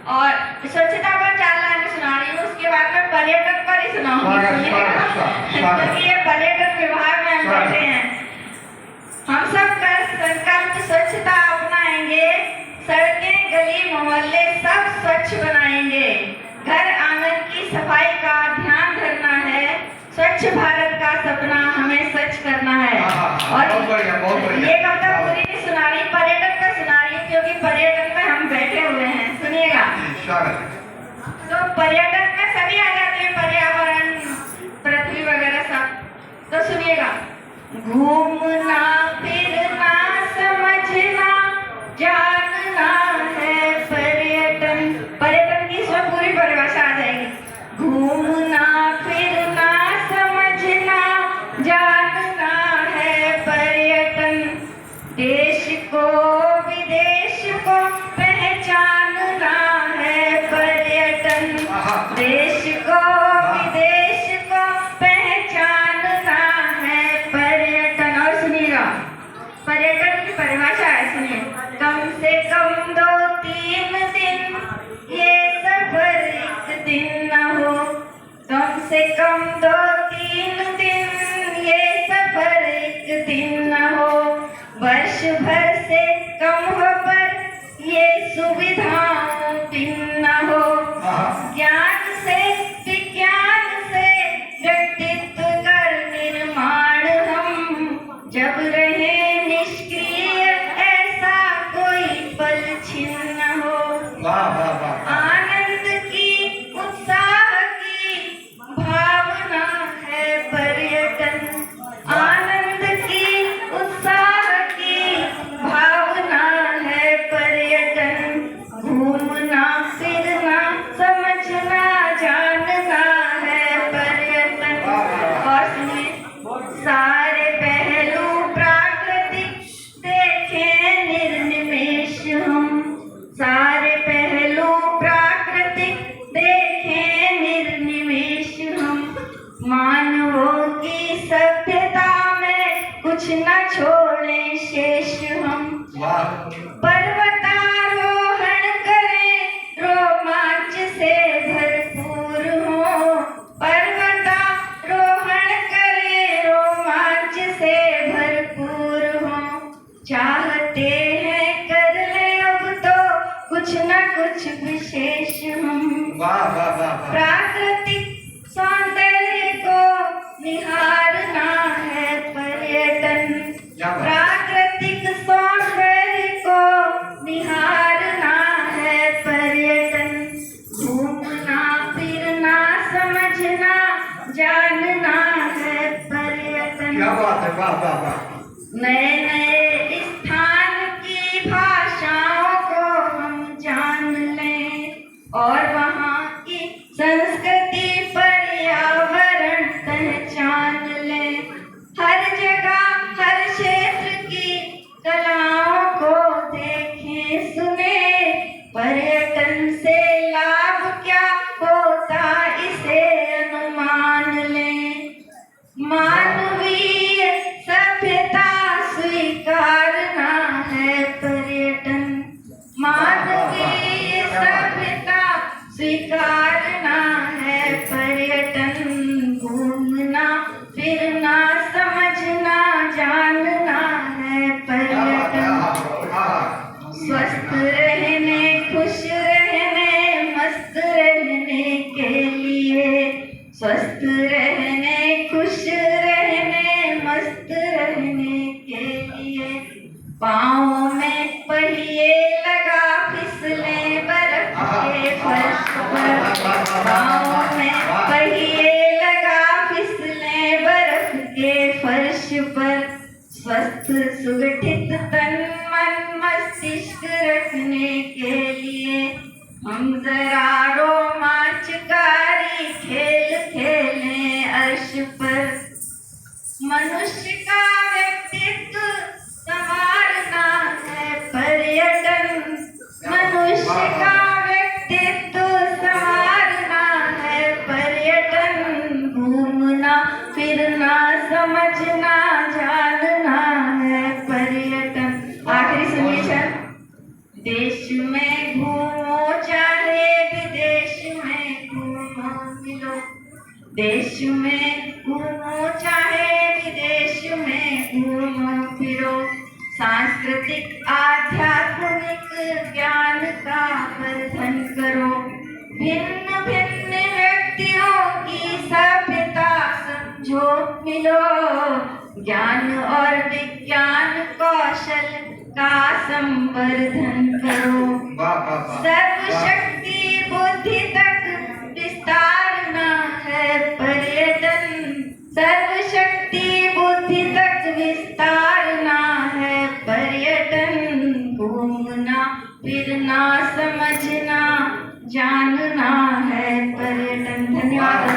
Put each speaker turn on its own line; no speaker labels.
और स्वच्छता पर 4 लाइन सुना रही हूँ, उसके बाद में पर्यटन पर ही सुनाऊंगी, क्योंकि ये पर्यटन विभाग में हम बैठे हैं। हम सब कर संकल्प स्वच्छता अपनाएंगे, सड़कें गली मोहल्ले सब स्वच्छ बनाएंगे, घर आंगन की सफाई का ध्यान धरना है, स्वच्छ भारत का सपना हमें सच करना है। और ये कविता पूरी नहीं सुना रही, पर्यटन का सुना रही हूँ, क्योंकि पर्यटन में हम बैठे हुए हैं। सुनिएगा, तो पर्यटन में सभी आ जाते हैं, पर्यावरण, पृथ्वी वगैरह सब। तो सुनिएगा, घूमना फिरना समझना जानना है पर्यटन। पर्यटन की इसमें पूरी परिभाषा आ जाएगी। घूमना फिरना समझना जानना है पर्यटन, देश को विदेश को पहचानना है पर्यटन, देश को विदेश को पहचानना है पर्यटन। और सुनिएगा, पर्यटन की परिभाषा है, सुनिए, कम से कम 2-3 दिन ये सफर एक दिन न हो, कम से कम 2-3 दिन ये सफर एक दिन न हो, वर्ष भर से कम हो पर ये सुविधाओं भिन्न हो, ज्ञान से विज्ञान से व्यक्तित्व कर निर्माण हम, जब रहे निष्क्रिय ऐसा कोई पल छिन्न हो, आनंद की उत्साह की भावना है पर्यटन, आनंद की उत्साह की भावना है पर्यटन, घूमना फिरना समझना जानना है पर्यटन। और सुनिए, सारे पहलू प्राकृतिक देखें निर्निमेष हम, सारे पहलू प्राकृतिक देखें निर्निमेष हम, मानवों की सभ्यता में कुछ न छोड़ें शेष हम, पर्वतारोहण करें रोमांच से भरपूर हो, पर्वतारोहण करें रोमांच से भरपूर हो, चाहते हैं कर ले अब तो कुछ न कुछ विशेष हम, प्राकृतिक सौंदर्य को निहारना है पर्यटन, प्राकृतिक सौंदर्य को निहारना है पर्यटन, घूमना फिरना समझना जानना है पर्यटन।
क्या बात है, वाह वाह वाह।
नए नए स्थान की भाषाओं को हम जान लें, और वहाँ की संस्कृति पर्यावरण पहचान लें, हर जगह हर क्षेत्र की कलाओं को देखें सुने, पर्यटन से लाभ क्या होता इसे अनुमान लें, मानवीय सभ्यता स्वीकारना है पर्यटन, मानवीय सभ्यता स्वीकारना है पर्यटन, घूमना फिरना समझना जानना है पर्यटन, स्वस्थ रहने खुश रहने मस्त रहने के लिए, स्वस्थ रहने खुश रहने मस्त रहने के लिए, पाँव में पहिए लगा फिसले बर्फ के फर्श पर, पाँव में पहिए लगा फिसले बर्फ के फर्श पर, स्वस्थ सुगठित तन मन मस्तिष्क रखने के लिए हम जरा रोमांचकारी खेल खेलें अर्श पर, मनुष्य का व्यक्तित्व संवारना है पर्यटन, मनुष्य का व्यक्तित्व संवारना है पर्यटन, घूमना फिरना समझना जानना है पर्यटन। आखिरी सुनिए, देश में घूमो चाहे देश में घूमो चाहे विदेश में घूमो फिरो, सांस्कृतिक आध्यात्मिक ज्ञान का वर्धन करो। भिन्न भिन्न व्यक्तियों की सभ्यता समझो मिलो, ज्ञान और विज्ञान कौशल का संवर्धन करो। सर्वशक्ति बुद्धि तक विस्तारना है पर्यटन, सर्वशक्ति बुद्धि तक विस्तारना है पर्यटन। घूमना फिरना समझना जानना है पर्यटन। धन्यवाद।